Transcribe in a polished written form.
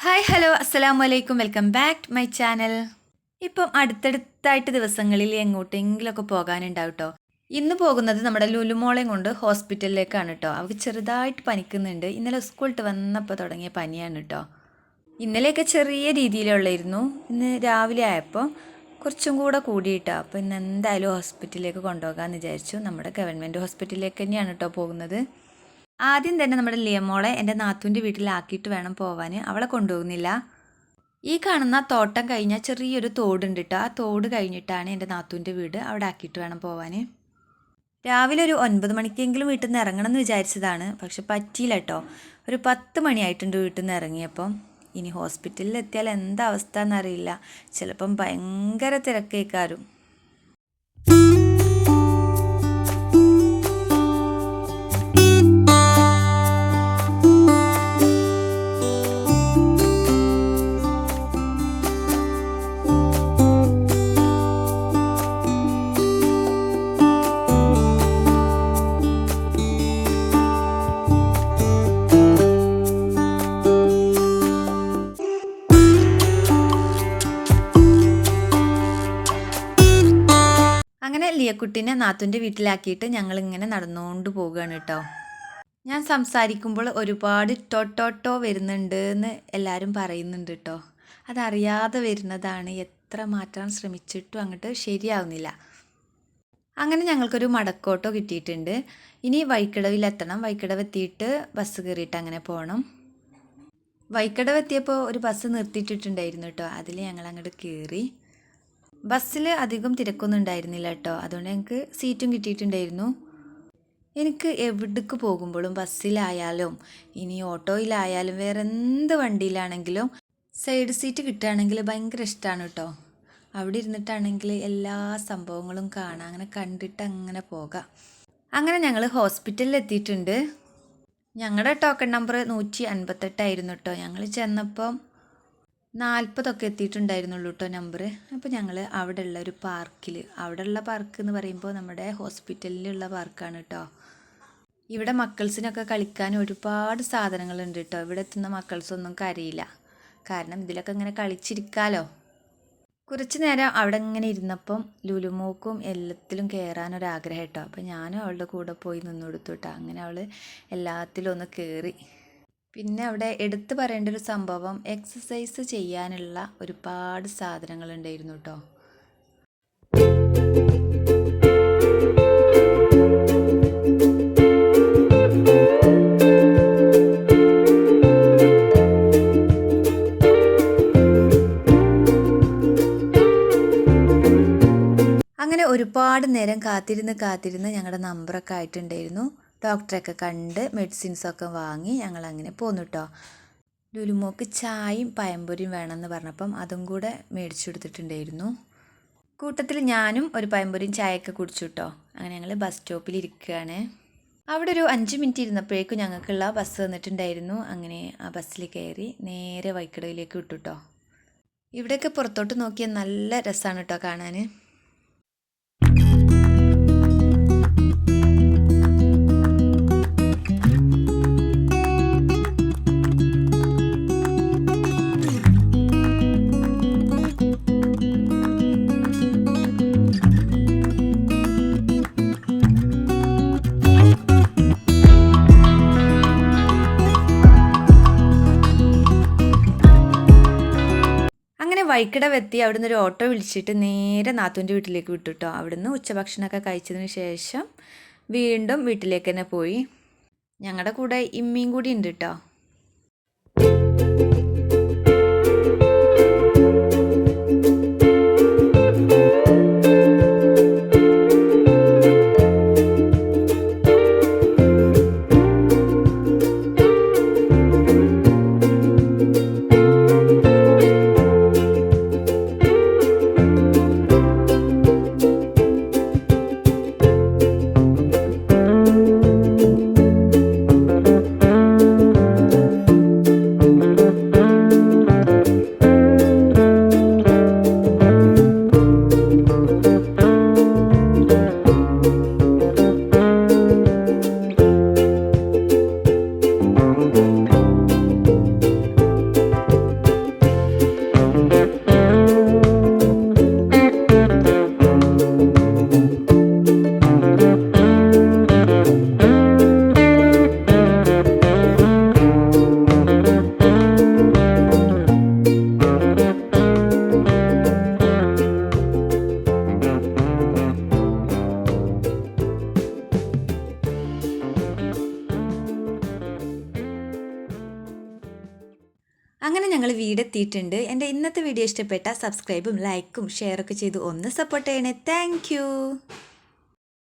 Hi hello അസ്സലാമു അലൈക്കും welcome back to my channel. ഇപ്പം അടുത്തടുത്തായിട്ട് ദിവസങ്ങളിൽ എങ്ങോട്ടെങ്കിലുമൊക്കെ പോകാനുണ്ടാവും കേട്ടോ. ഇന്ന് പോകുന്നത് നമ്മുടെ ലുലുമോളെയും കൊണ്ട് ഹോസ്പിറ്റലിലേക്കാണ് കേട്ടോ. അവൾക്ക് ചെറുതായിട്ട് പനിക്കുന്നുണ്ട്. ഇന്നലെ സ്കൂളിട്ട് വന്നപ്പോൾ തുടങ്ങിയ പനിയാണ് കേട്ടോ. ഇന്നലെയൊക്കെ ചെറിയ രീതിയിലുള്ളായിരുന്നു. ഇന്ന് രാവിലെ ആയപ്പോൾ കുറച്ചും കൂടെ കൂടിയിട്ടോ. അപ്പോൾ ഇന്ന് എന്തായാലും ഹോസ്പിറ്റലിലേക്ക് കൊണ്ടുപോകാമെന്ന് വിചാരിച്ചു. നമ്മുടെ ഗവൺമെൻറ് ഹോസ്പിറ്റലിലേക്ക് തന്നെയാണ് കേട്ടോ പോകുന്നത്. ആദ്യം തന്നെ നമ്മുടെ ലിയമോളെ എൻ്റെ നാത്തൂൻ്റെ വീട്ടിലാക്കിയിട്ട് വേണം പോവാൻ. അവളെ കൊണ്ടുപോകുന്നില്ല. ഈ കാണുന്ന തോട്ടം കഴിഞ്ഞാൽ ചെറിയൊരു തോടുണ്ട് കേട്ടോ. ആ തോട് കഴിഞ്ഞിട്ടാണ് എൻ്റെ നാത്തൂൻ്റെ വീട്. അവിടെ ആക്കിയിട്ട് വേണം പോവാൻ. രാവിലെ ഒരു 9 മണിക്കെങ്കിലും വീട്ടിൽ നിന്ന് ഇറങ്ങണം എന്ന് വിചാരിച്ചതാണ്. പക്ഷെ പറ്റിയില്ല കേട്ടോ. ഒരു 10 മണിയായിട്ടുണ്ട് വീട്ടിൽ നിന്ന് ഇറങ്ങിയപ്പം. ഇനി ഹോസ്പിറ്റലിൽ എത്തിയാൽ എന്താ അവസ്ഥ എന്നറിയില്ല. ചിലപ്പം ഭയങ്കര തിരക്കേക്കാരും. അങ്ങനെ ലിയക്കുട്ടീനെ നാത്തൂൻ്റെ വീട്ടിലാക്കിയിട്ട് ഞങ്ങളിങ്ങനെ നടന്നുകൊണ്ട് പോവുകയാണ് കേട്ടോ. ഞാൻ സംസാരിക്കുമ്പോൾ ഒരുപാട് ടോട്ടോ വരുന്നുണ്ട് എന്ന് എല്ലാവരും പറയുന്നുണ്ട് കേട്ടോ. അതറിയാതെ വരുന്നതാണ്. എത്ര മാറ്റാൻ ശ്രമിച്ചിട്ടും അങ്ങോട്ട് ശരിയാവുന്നില്ല. അങ്ങനെ ഞങ്ങൾക്കൊരു മടക്കോട്ടോ കിട്ടിയിട്ടുണ്ട്. ഇനി വൈക്കടവിലെത്തണം. വൈക്കടവ് എത്തിയിട്ട് ബസ് കയറിയിട്ട് അങ്ങനെ പോകണം. വൈക്കടവ് എത്തിയപ്പോൾ ഒരു ബസ് നിർത്തിയിട്ടിട്ടുണ്ടായിരുന്നു കേട്ടോ. അതിൽ ഞങ്ങൾ അങ്ങോട്ട് കയറി. ബസ്സിൽ അധികം തിരക്കൊന്നും ഉണ്ടായിരുന്നില്ല കേട്ടോ. അതുകൊണ്ട് ഞങ്ങൾക്ക് സീറ്റും കിട്ടിയിട്ടുണ്ടായിരുന്നു. എനിക്ക് എവിടേക്ക് പോകുമ്പോഴും ബസ്സിലായാലും ഇനി ഓട്ടോയിലായാലും വേറെ എന്ത് വണ്ടിയിലാണെങ്കിലും സൈഡ് സീറ്റ് കിട്ടുകയാണെങ്കിൽ ഭയങ്കര ഇഷ്ടമാണ് കേട്ടോ. അവിടെ ഇരുന്നിട്ടാണെങ്കിൽ എല്ലാ സംഭവങ്ങളും കാണാം. അങ്ങനെ കണ്ടിട്ട് അങ്ങനെ പോകാം. അങ്ങനെ ഞങ്ങൾ ഹോസ്പിറ്റലിൽ എത്തിയിട്ടുണ്ട്. ഞങ്ങളുടെ ടോക്കൺ നമ്പർ 158 കേട്ടോ. ഞങ്ങൾ ചെന്നപ്പം 40 എത്തിയിട്ടുണ്ടായിരുന്നുള്ളൂ കേട്ടോ നമ്പർ. അപ്പോൾ ഞങ്ങൾ അവിടെയുള്ള ഒരു പാർക്കിൽ, അവിടെയുള്ള പാർക്ക് എന്ന് പറയുമ്പോൾ നമ്മുടെ ഹോസ്പിറ്റലിലുള്ള പാർക്കാണ് കേട്ടോ. ഇവിടെ മക്കൾസിനൊക്കെ കളിക്കാൻ ഒരുപാട് സാധനങ്ങളുണ്ട് കേട്ടോ. ഇവിടെ എത്തുന്ന മക്കൾസൊന്നും കരയില്ല. കാരണം ഇതിലൊക്കെ ഇങ്ങനെ കളിച്ചിരിക്കാമല്ലോ. കുറച്ച് നേരം അവിടെ ഇങ്ങനെ ഇരുന്നപ്പം ലുലുമോക്കും എല്ലാത്തിലും കയറാനൊരാഗ്രഹം കേട്ടോ. അപ്പോൾ ഞാനും അവളുടെ കൂടെ പോയി നിന്നു കൊടുത്തു കേട്ടോ. അങ്ങനെ അവൾ എല്ലാത്തിലും ഒന്ന് കയറി. പിന്നെ അവിടെ എടുത്തു പറയേണ്ട ഒരു സംഭവം, എക്സസൈസ് ചെയ്യാനുള്ള ഒരുപാട് സാധനങ്ങളുണ്ടായിരുന്നു കേട്ടോ. അങ്ങനെ ഒരുപാട് നേരം കാത്തിരുന്ന് ഞങ്ങളുടെ നമ്പറൊക്കെ ആയിട്ടുണ്ടായിരുന്നു. ഡോക്ടറെയൊക്കെ കണ്ട് മെഡിസിൻസൊക്കെ വാങ്ങി ഞങ്ങൾ അങ്ങനെ പോന്നു കേട്ടോ. ലുലുമോക്ക് ചായയും പഴംപൊരിയും വേണമെന്ന് പറഞ്ഞപ്പം അതും കൂടെ മേടിച്ചു കൊടുത്തിട്ടുണ്ടായിരുന്നു. കൂട്ടത്തിൽ ഞാനും ഒരു പഴംപൊരിയും ചായയൊക്കെ കുടിച്ചു കേട്ടോ. അങ്ങനെ ഞങ്ങൾ ബസ് സ്റ്റോപ്പിൽ ഇരിക്കുകയാണ്. അവിടെ ഒരു 5 മിനിറ്റ് ഇരുന്നപ്പോഴേക്കും ഞങ്ങൾക്കുള്ള ബസ് വന്നിട്ടുണ്ടായിരുന്നു. അങ്ങനെ ആ ബസ്സിൽ കയറി നേരെ വൈക്കടവിലേക്ക് വിട്ടു കേട്ടോ. ഇവിടെയൊക്കെ പുറത്തോട്ട് നോക്കിയാൽ നല്ല രസമാണ് കേട്ടോ കാണാൻ. വൈക്കടവെത്തി അവിടുന്ന് ഒരു ഓട്ടോ വിളിച്ചിട്ട് നേരെ നാത്തൂൻ്റെ വീട്ടിലേക്ക് വിട്ടു കേട്ടോ. അവിടുന്ന് ഉച്ചഭക്ഷണമൊക്കെ കഴിച്ചതിന് ശേഷം വീണ്ടും വീട്ടിലേക്ക് തന്നെ പോയി. ഞങ്ങളുടെ കൂടെ ഇമ്മയും കൂടി ഉണ്ട് കേട്ടോ. അങ്ങനെ ഞങ്ങൾ വീടെത്തിയിട്ടുണ്ട്. എൻ്റെ ഇന്നത്തെ വീഡിയോ ഇഷ്ടപ്പെട്ട സബ്സ്ക്രൈബും ലൈക്കും ഷെയറൊക്കെ ചെയ്ത് ഒന്ന് സപ്പോർട്ട് ചെയ്യണേ. താങ്ക്